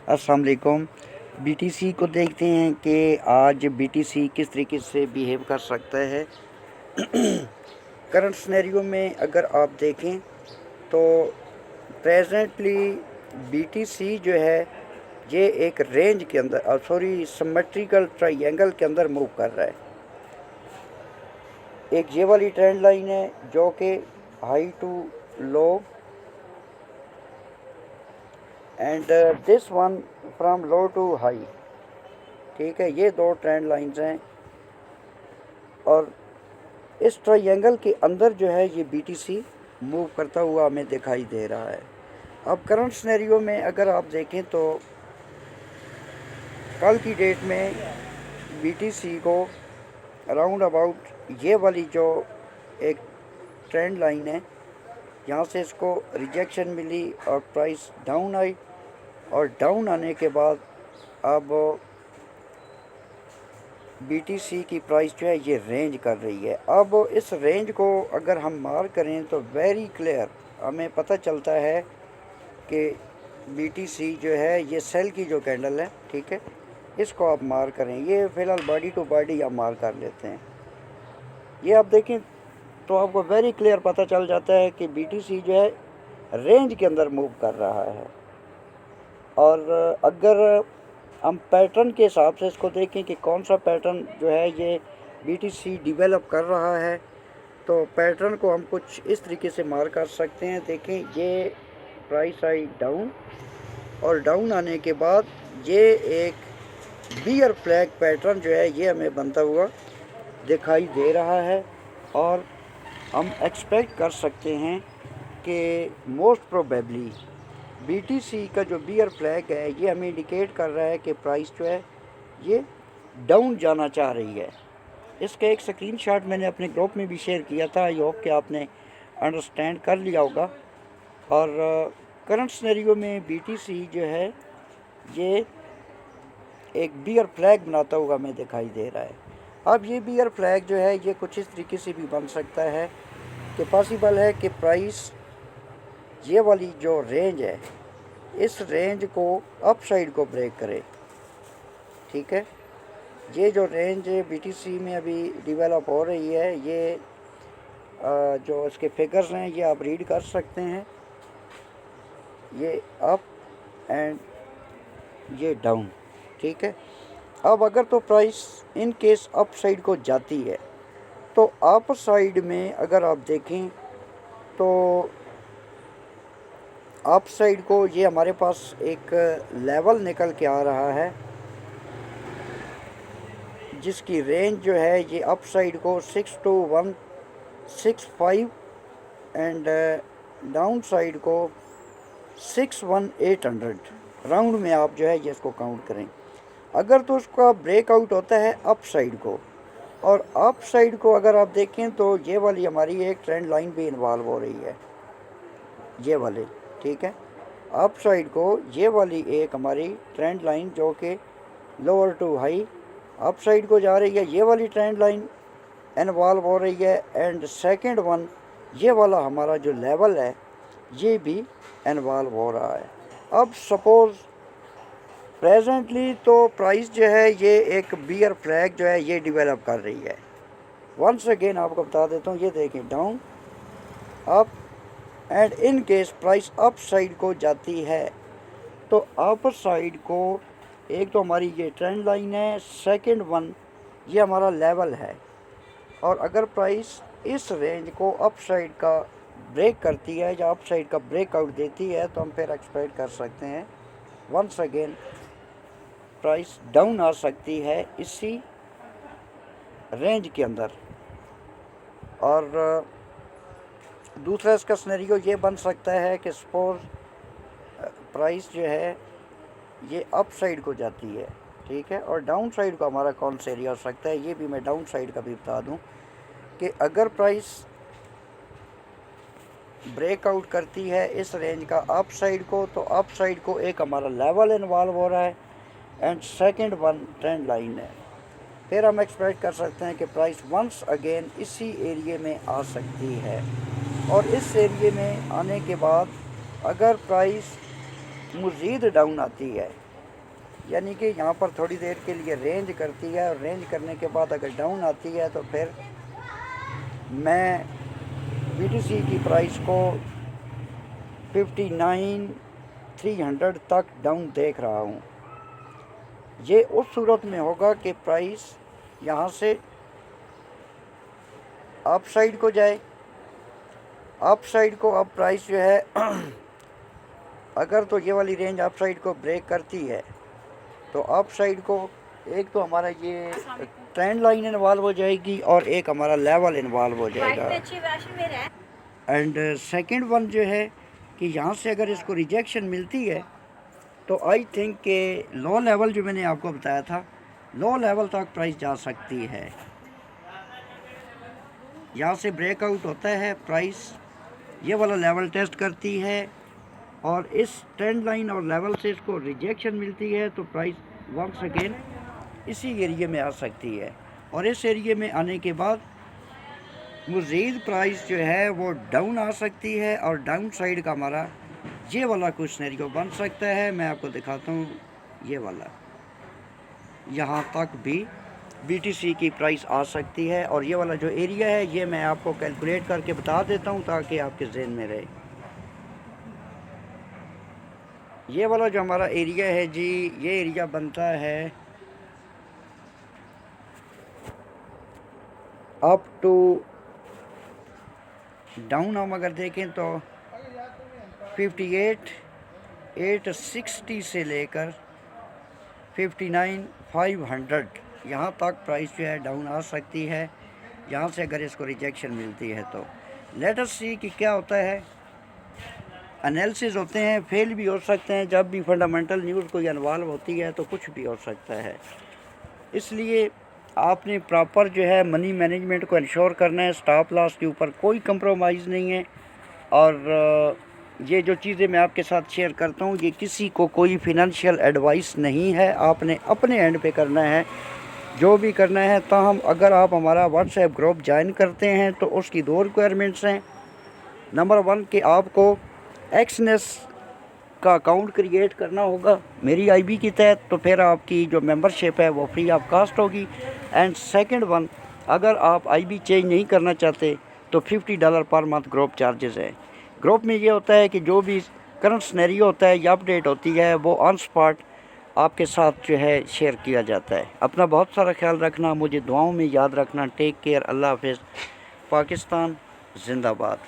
अस्सलाम वालेकुम। बीटीसी को देखते हैं कि आज बीटीसी किस तरीके से बिहेव कर सकता है। करंट सिनेरियो में अगर आप देखें तो प्रेजेंटली बीटीसी जो है ये एक रेंज के अंदर सिमेट्रिकल ट्रायंगल के अंदर मूव कर रहा है। एक ये वाली ट्रेंड लाइन है जो कि high to low and this one from low to high. ठीक है, ये दो ट्रेंड लाइंस हैं और इस ट्रायंगल के अंदर जो है ये बीटीसी मूव करता हुआ हमें दिखाई दे रहा है। अब करंट सिनेरियो में अगर आप देखें तो कल की डेट में बीटीसी को अराउंड अबाउट ये वाली जो एक ट्रेंड लाइन है यहाँ से इसको रिजेक्शन मिली और प्राइस डाउन आई और डाउन आने के बाद अब बीटीसी की प्राइस जो है ये रेंज कर रही है। अब इस रेंज को अगर हम मार करें तो वेरी क्लियर हमें पता चलता है कि बीटीसी जो है ये सेल की जो कैंडल है, ठीक है, इसको आप मार करें। ये फ़िलहाल बॉडी टू बॉडी आप मार कर लेते हैं। ये आप देखें तो आपको वेरी क्लियर पता चल जाता है कि बीटीसी जो है रेंज के अंदर मूव कर रहा है। और अगर हम पैटर्न के हिसाब से इसको देखें कि कौन सा पैटर्न जो है ये बीटीसी डेवलप कर रहा है, तो पैटर्न को हम कुछ इस तरीके से मार कर सकते हैं। देखें, ये प्राइस आई डाउन और डाउन आने के बाद ये एक बियर फ्लैग पैटर्न जो है ये हमें बनता हुआ दिखाई दे रहा है और हम एक्सपेक्ट कर सकते हैं कि मोस्ट प्रोबेबली बीटीसी का जो बियर फ्लैग है ये हमें इंडिकेट कर रहा है कि प्राइस जो है ये डाउन जाना चाह रही है। इसका एक स्क्रीनशॉट मैंने अपने ग्रुप में भी शेयर किया था। आई होप कि आपने अंडरस्टैंड कर लिया होगा। और करंट सिनेरियो में बीटीसी जो है ये एक बियर फ्लैग बनाता हुआ हमें दिखाई दे रहा है। अब ये बियर फ्लैग जो है ये कुछ इस तरीके से भी बन सकता है कि पॉसिबल है कि प्राइस ये वाली जो रेंज है इस रेंज को अप साइड को ब्रेक करे। ठीक है, ये जो रेंज बीटीसी में अभी डेवलप हो रही है ये जो इसके फिगर्स हैं ये आप रीड कर सकते हैं। ये अप एंड ये डाउन। ठीक है, अब अगर तो price in case up side को जाती है तो अप साइड में अगर आप देखें तो अप साइड को ये हमारे पास एक लेवल निकल के आ रहा है जिसकी रेंज जो है ये अप साइड को 62165 एंड डाउन साइड को 61800 राउंड में आप जो है ये इसको काउंट करें। अगर तो उसका ब्रेकआउट होता है अप साइड को और अप साइड को अगर आप देखें तो ये वाली हमारी एक ट्रेंड लाइन भी इन्वॉल्व हो रही है, ये वाली। ठीक है, अप साइड को ये वाली एक हमारी ट्रेंड लाइन जो कि lower to high up side को जा रही है, ये वाली ट्रेंड लाइन इन्वॉल्व हो रही है। एंड सेकंड वन ये वाला हमारा जो लेवल है ये भी इन्वॉल्व हो रहा है। अब सपोज़ प्रेजेंटली तो प्राइस जो है ये एक बियर फ्लैग जो है ये डेवलप कर रही है। वंस अगेन आपको बता देता हूँ, ये देखें down up and in case price up side को जाती है तो अप साइड को एक तो हमारी ये ट्रेंड लाइन है, सेकंड वन ये हमारा लेवल है। और अगर प्राइस इस रेंज को अप साइड का ब्रेक करती है या अप साइड का ब्रेकआउट देती है तो हम फिर एक्सपेक्ट कर सकते हैं वंस अगेन प्राइस डाउन आ सकती है इसी रेंज के अंदर। और दूसरा इसका सिनेरियो ये बन सकता है कि सपोज प्राइस जो है ये अप साइड को जाती है, ठीक है, और डाउन साइड को हमारा कौन सा एरिया हो सकता है ये भी मैं डाउन साइड का भी बता दूं कि अगर प्राइस ब्रेकआउट करती है इस रेंज का अप साइड को तो अप साइड को एक हमारा लेवल इन्वॉल्व हो रहा है and second one trend line है। फिर हम एक्सपेक्ट कर सकते हैं कि प्राइस वंस अगेन इसी एरिए में आ सकती है और इस एरिए में आने के बाद अगर प्राइस मज़ीद डाउन आती है यानी कि यहाँ पर थोड़ी देर के लिए रेंज करती है और रेंज करने के बाद अगर डाउन आती है तो फिर मैं BTC की प्राइस को 59,300 तक डाउन देख रहा हूँ। ये उस सूरत में होगा कि प्राइस यहाँ से अप साइड को जाए। अप साइड को अब प्राइस जो है अगर तो ये वाली रेंज अप साइड को ब्रेक करती है तो अप साइड को एक तो हमारा ये ट्रेंड लाइन इन्वॉल्व हो जाएगी और एक हमारा लेवल इन्वॉल्व हो जाएगा। एंड सेकंड वन जो है कि यहाँ से अगर इसको रिजेक्शन मिलती है तो आई थिंक के लो लेवल जो मैंने आपको बताया था, लो लेवल तक प्राइस जा सकती है। यहाँ से ब्रेकआउट होता है, प्राइस ये वाला लेवल टेस्ट करती है और इस ट्रेंड लाइन और लेवल से इसको रिजेक्शन मिलती है तो प्राइस वंस अगेन इसी एरिया में आ सकती है। और इस एरिया में आने के बाद मज़ीद प्राइस जो है वो डाउन आ सकती है और डाउन साइड का हमारा ये वाला कुछ सिनेरियो बन सकता है। मैं आपको दिखाता हूँ, ये वाला यहाँ तक भी BTC की प्राइस आ सकती है। और ये वाला जो एरिया है ये मैं आपको कैलकुलेट करके बता देता हूँ ताकि आपके जहन में रहे। ये वाला जो हमारा एरिया है जी, ये एरिया बनता है अप टू डाउन। हम अगर देखें तो 58,860 से लेकर 59,500 यहाँ तक प्राइस जो है डाउन आ सकती है। यहाँ से अगर इसको रिजेक्शन मिलती है तो लेट अस सी कि क्या होता है। एनालिसिस होते हैं, फेल भी हो सकते हैं। जब भी फंडामेंटल न्यूज़ कोई इन्वॉल्व होती है तो कुछ भी हो सकता है। इसलिए आपने प्रॉपर जो है मनी मैनेजमेंट को इंश्योर करना है। स्टॉप लॉस के ऊपर कोई कंप्रोमाइज़ नहीं है। और ये जो चीज़ें मैं आपके साथ शेयर करता हूँ ये किसी को कोई फिनंशियल एडवाइस नहीं है, आपने अपने एंड पे करना है जो भी करना है। ताहम अगर आप हमारा व्हाट्सएप ग्रुप ज्वाइन करते हैं तो उसकी 2 रिक्वायरमेंट्स हैं। नंबर 1 कि आपको एक्सनेस का अकाउंट क्रिएट करना होगा मेरी IB के तहत, तो फिर आपकी जो मेंबरशिप है वो फ्री ऑफ कास्ट होगी। एंड सेकंड वन, अगर आप IB चेंज नहीं करना चाहते तो $50 पर मंथ ग्रुप चार्जेस है। ग्रुप में ये होता है कि जो भी करंट सिनेरियो होता है या अपडेट होती है वो ऑन स्पॉट आपके साथ जो है शेयर किया जाता है। अपना बहुत सारा ख्याल रखना, मुझे दुआओं में याद रखना। टेक केयर, अल्लाह हाफिज़। पाकिस्तान जिंदाबाद।